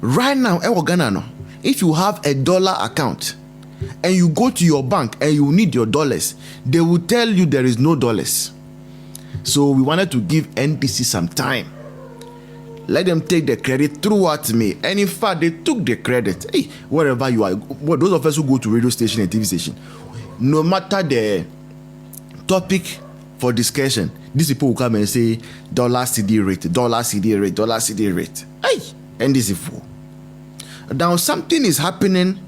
Right now, Ghana, no, if you have a dollar account and you go to your bank and you need your dollars, they will tell you there is no dollars. So we wanted to give NDC some time. Let them take the credit throughout May. And in fact, they took the credit. Hey, wherever you are, those of us who go to radio station and TV station, no matter the topic for discussion, these people will come and say dollar CD rate, dollar CD rate, dollar CD rate. Hey, NDC fool. Now something is happening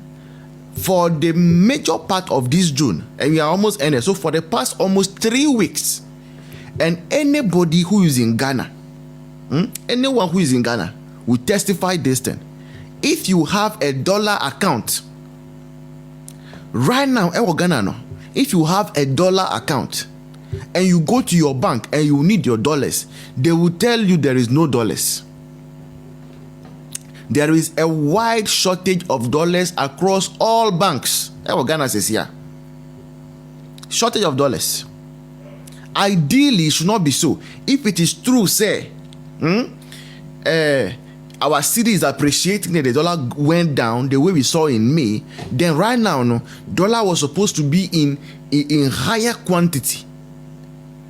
for the major part of this June, and we are almost ended. So for the past almost 3 weeks, and anybody who is in Ghana, anyone who is in Ghana will testify this thing. If you have a dollar account right now, Ghana, no, if you have a dollar account and you go to your bank and you need your dollars, they will tell you there is no dollars. There is a wide shortage of dollars across all banks. Ghana says here. Shortage of dollars. Ideally, it should not be so. If it is true, say, our city is appreciating that the dollar went down the way we saw in May, then right now, no, dollar was supposed to be in higher quantity,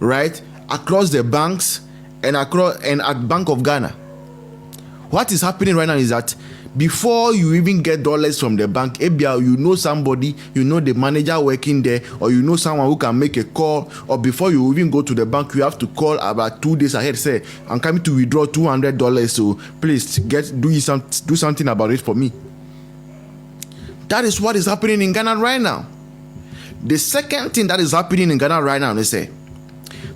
right? Across the banks and at Bank of Ghana. What is happening right now is that before you even get dollars from the bank, you know somebody, you know the manager working there, or you know someone who can make a call, or before you even go to the bank, you have to call about 2 days ahead, say, I'm coming to withdraw $200, so please do something about it for me. That is what is happening in Ghana right now. The second thing that is happening in Ghana right now, they say,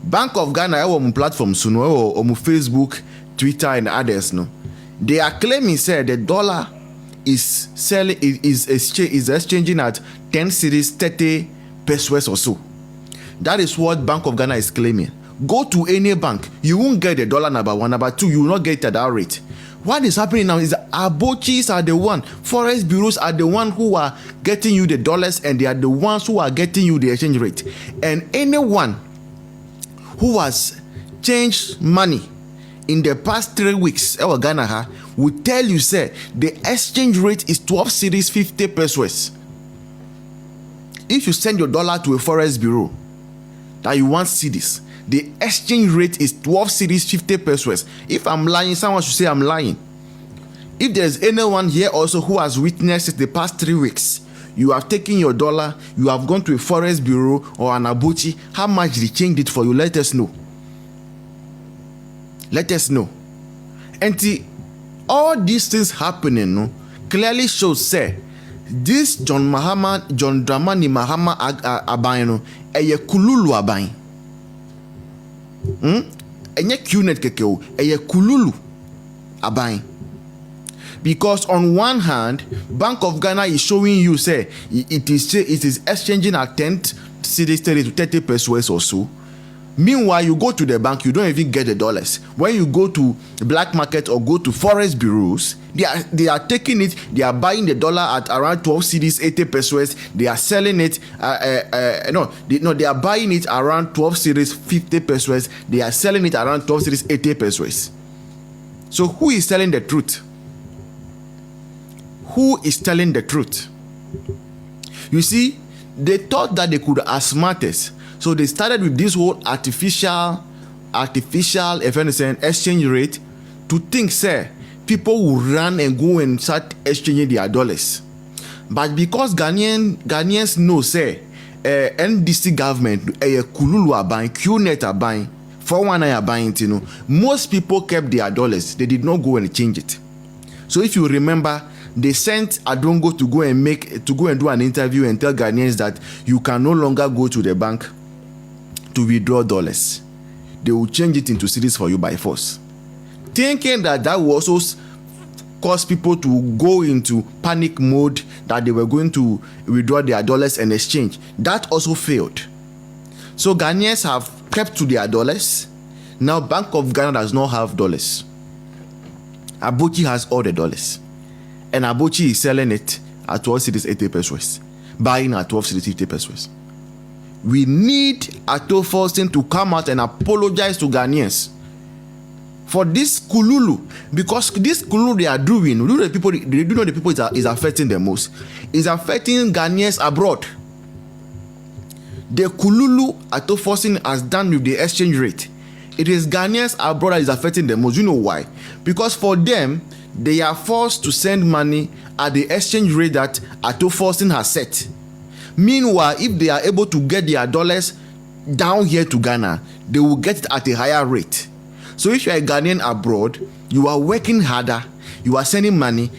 Bank of Ghana, on platforms, or on Facebook, Twitter, and others, no. They are claiming, say, the dollar is exchanging at 10 cedis 30 pesos or so. That is what Bank of Ghana is claiming. Go to any bank, you won't get the dollar number one, number two, you will not get it at that rate. What is happening now is that Abotsis are the one, forest bureaus are the one who are getting you the dollars, and they are the ones who are getting you the exchange rate. And anyone who has changed money in the past 3 weeks, Ghana will tell you, say, the exchange rate is 12 cedis 50 pesos. If you send your dollar to a forest bureau that you want cedis, the exchange rate is 12 cedis 50 pesos. If I'm lying, someone should say I'm lying. If there's anyone here also who has witnessed it the past 3 weeks, you have taken your dollar, you have gone to a forest bureau or an Abotsi, how much they changed it for you? Let us know. Let us know. And all these things happening, no, clearly shows, say, this John Dramani Mahama Abayno, eye kululu abay. Enye QNet kekeo, eye kululu abay. Because on one hand, Bank of Ghana is showing you, say, it is exchanging at 10 cedis 30 to 30 pesos or so. Meanwhile, you go to the bank, you don't even get the dollars. When you go to black market or go to forest bureaus, they are taking it, they are buying the dollar at around 12 cedis 80 pesos. They are selling it, they are buying it around 12 cedis 50 pesos. They are selling it around 12 cedis 80 pesos. So who is telling the truth? Who is telling the truth? You see, they thought that they could outsmart us. So they started with this whole artificial exchange rate to think, say, people will run and go and start exchanging their dollars. But because Ghanaians know, say, NDC government, Kululu are buying, QNet are buying, 419 are buying, you know, most people kept their dollars. They did not go and change it. So if you remember, they sent Adongo to go and do an interview and tell Ghanaians that you can no longer go to the bank to withdraw dollars. They will change it into cedis for you by force, thinking that will also cause people to go into panic mode, that they were going to withdraw their dollars and exchange. That also failed. So Ghanaians have kept to their dollars. Now Bank of Ghana does not have dollars. Abotsi has all the dollars, and Abotsi is selling it at 12 cedis 80 pesos, buying at 12 cedis 50 pesos. We need Ato Faustin to come out and apologize to Ghanaians. for this kululu, because this kululu they are doing, do know the people is affecting the most? Is affecting Ghanaians abroad. The kululu atofosing has done with the exchange rate. It is Ghanaians abroad that is affecting the most. You know why? Because for them, they are forced to send money at the exchange rate that atofosing has set. Meanwhile, if they are able to get their dollars down here to Ghana, they will get it at a higher rate. So if you are a Ghanaian abroad, you are working harder, you are sending money.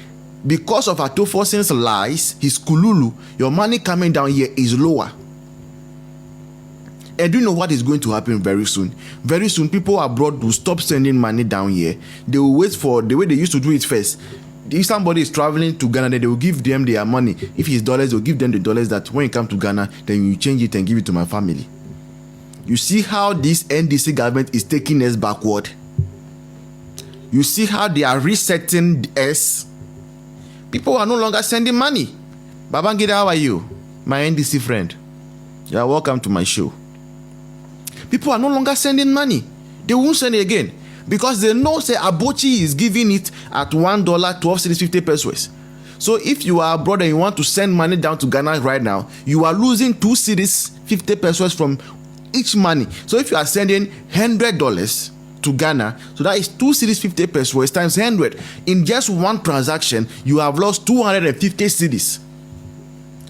Because of atofosing's lies, his kululu, your money coming down here is lower. And do you know what is going to happen very soon? Very soon, people abroad will stop sending money down here. They will wait for the way they used to do it first. If somebody is traveling to Ghana, then they will give them their money. If it's dollars, they'll give them the dollars that when you come to Ghana, then you change it and give it to my family. You see how this NDC government is taking us backward? You see how they are resetting us? People are no longer sending money. Babangida, how are you? My NDC friend. You are welcome to my show. People are no longer sending money. They won't send it again. Because they know say Abotsi is giving it at $1, 12 cedis, 50 pesos. So if you are abroad and you want to send money down to Ghana right now, you are losing 2 cedis, 50 pesos from each money. So if you are sending $100 to Ghana, so that is 2 cedis, 50 pesos times 100. In just one transaction, you have lost 250 cedis.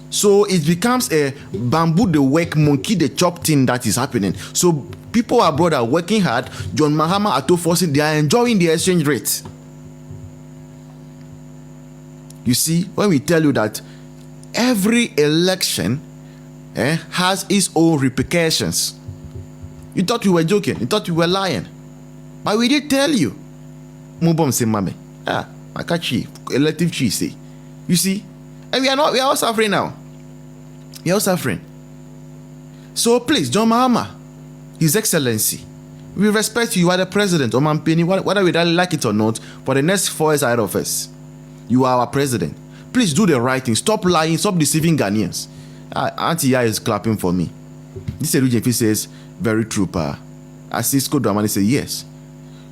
So it becomes a bamboo the work, monkey the chop thing that is happening. So people abroad are working hard. John Mahama atofosing, they are enjoying the exchange rate. You see, when we tell you that every election has its own repercussions. You thought we were joking. You thought we were lying. But we did tell you. Mubom se mame. Makachi, elective chi say. You see? And we are all suffering now. We are all suffering. So please, John Mahama, His Excellency, we respect you. You are the president, Omampini, whether we like it or not, for the next 4 years ahead of us. You are our president. Please do the right thing. Stop lying. Stop deceiving Ghanaians. Auntie Ya is clapping for me. This Erujefi says, very true, pa. Cisco Dramani says, yes.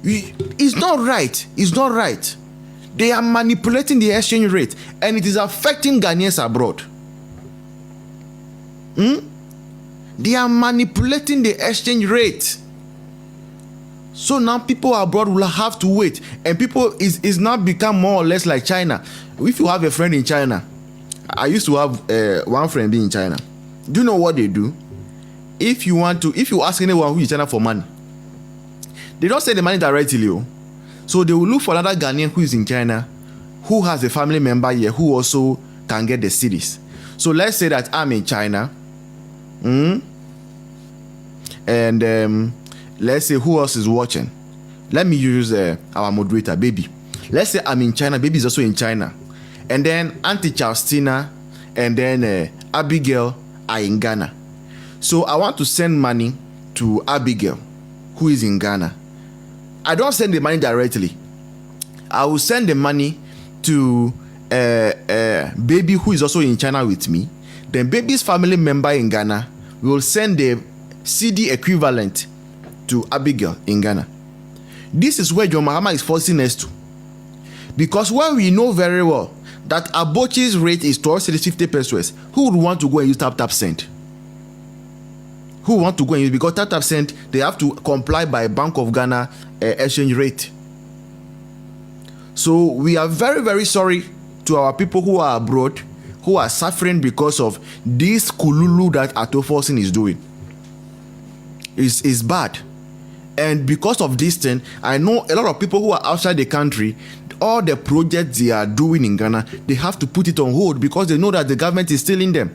It's not right. It's not right. They are manipulating the exchange rate and it is affecting Ghanaians abroad. They are manipulating the exchange rate. So now people abroad will have to wait, and people is now become more or less like China. If you have a friend in China, I used to have one friend being in China. Do you know what they do? If you ask anyone who is in China for money, they don't send the money directly. So they will look for another Ghanaian who is in China, who has a family member here who also can get the cedis. So let's say that I'm in China, and let's say who else is watching. Let me use our moderator, Baby. Let's say I'm in China, Baby is also in China, and then Auntie Charlestina and then Abigail are in Ghana. So I want to send money to Abigail, who is in Ghana. I don't send the money directly. I will send the money to Baby, who is also in China with me. Then Baby's family member in Ghana will send the CD equivalent to Abigail in Ghana. This is where John Mahama is forcing us to. Because when we know very well that Abotsi's rate is 12.50 pesos, who would want to go and use tap send? Who want to go and use, because tap send, they have to comply by Bank of Ghana exchange rate. So we are very, very sorry to our people who are abroad, who are suffering because of this kululu that atofosing is doing. Is bad. And because of this thing, I know a lot of people who are outside the country, all the projects they are doing in Ghana, they have to put it on hold because they know that the government is stealing them.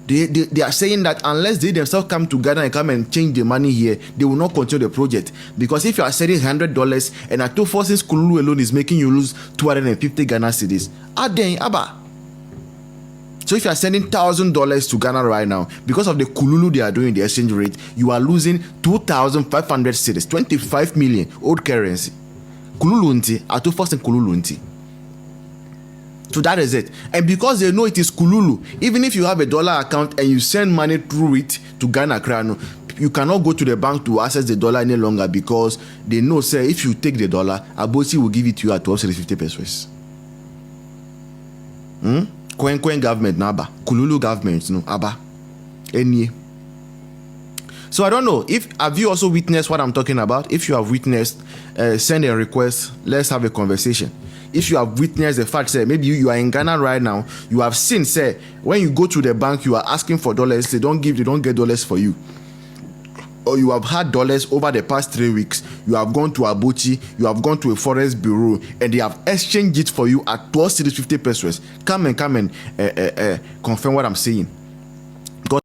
They are saying that unless they themselves come to Ghana and come and change the money here, they will not continue the project. Because if you are sending $100 and atofosing's kululu alone is making you lose 250 Ghana cedis, so if you are sending $1,000 to Ghana right now, because of the kululu they are doing, the exchange rate, you are losing 2,500 cedis, 25 million old currency. Kululunti, atofosing kululunti. So that is it. And because they know it is kululu, even if you have a dollar account and you send money through it to Ghana Krano, you cannot go to the bank to access the dollar any longer because they know, say, if you take the dollar, Abotsi will give it to you at 12.50 pesos. Kwen government naba, Kululu government no aba, any. So I don't know if have you also witnessed what I'm talking about. If you have witnessed, send a request. Let's have a conversation. If you have witnessed the fact, say maybe you are in Ghana right now, you have seen, say, when you go to the bank, you are asking for dollars, they don't get dollars for you. Or you have had dollars over the past 3 weeks, you have gone to Abotsi, you have gone to a forest bureau, and they have exchanged it for you at 12.50 pesos. Come and confirm what I'm saying.